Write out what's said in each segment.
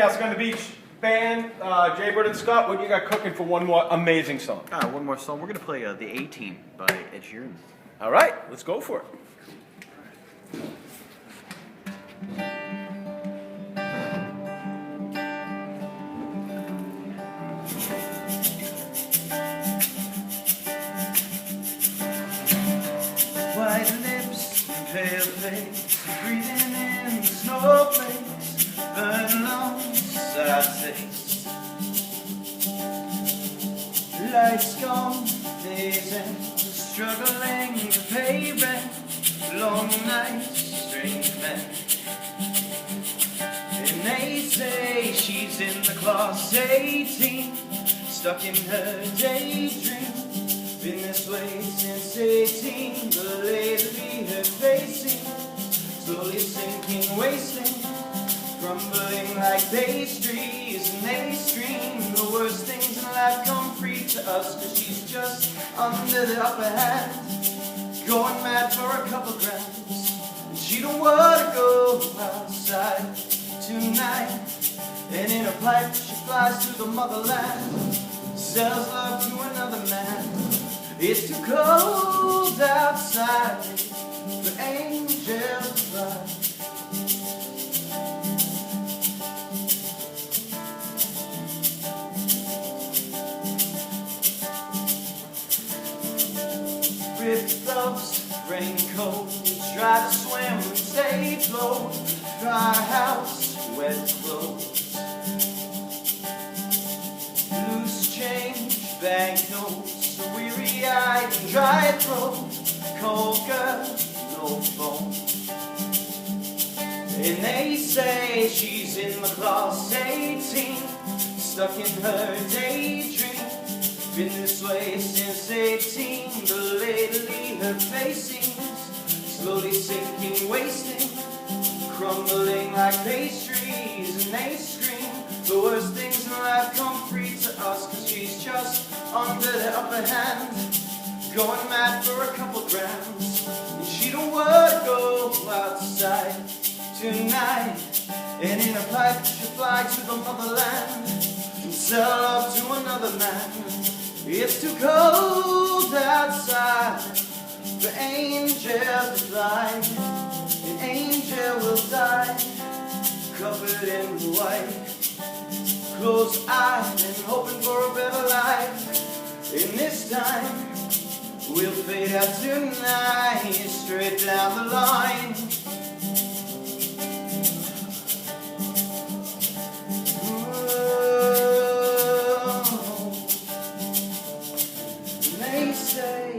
House on the Beach band, Jay Bird and Scott, what you got cooking for one more amazing song? One more song. We're going to play The 18 by Ed Sheeran. All right, let's go for it. White lips, pale face, breathing in the snowflakes, burning long, sad taste. Lights gone, days end, struggling to pay rent, long nights, strange men. And they say she's in the class 18, stuck in her daydream. Been this way since 18, but lately her face seems slowly sinking, wasting, crumbling like pastries, and they scream the worst things in life come free to us, cause she's just under the upper hand, going mad for a couple grams, and she don't wanna go outside tonight, and in a pipe she flies to the motherland, sells love to another man. It's too cold outside for angels to fly. Ripped gloves, raincoat, try to swim and stay afloat. Dry house, wet clothes. Loose change, banknotes, a weary-eyed and dry throat. Cold girl, no phone. And they say she's in the class 18, stuck in her daydream. Been this way since 18, but lately her face seems slowly sinking, wasting, crumbling like pastries, and they scream the worst things in life come free to us, cause she's just under the upper hand, going mad for a couple grams, and she don't wanna go outside tonight, and in a pipe she'll fly to the motherland and sell love to another man. It's too cold outside for angels to fly. An angel will die, covered in white, closed-eyed and hoping for a better life. And this time we'll fade out tonight, straight down the line.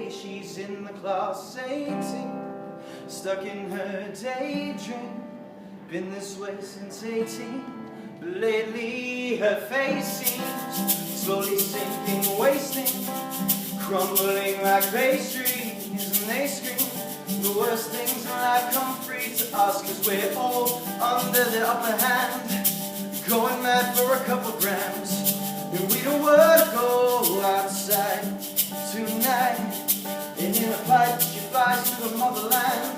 She's in the class 18, stuck in her daydream. Been this way since 18, but lately her face seems slowly sinking, wasting, crumbling like pastries, and they scream the worst things in life come free to us, cause we're all under the upper hand, going mad for a couple grams, and we don't wanna go outside tonight, and in a pipe she flies to the motherland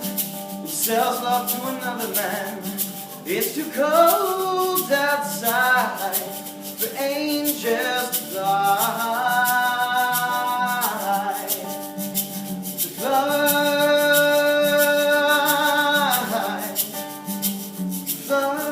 and sells love to another man. It's too cold outside for angels to fly, to fly, to fly.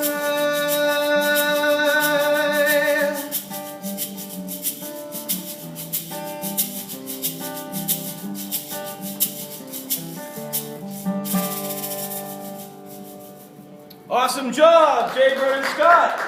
Awesome job, Jay Bird and Scott.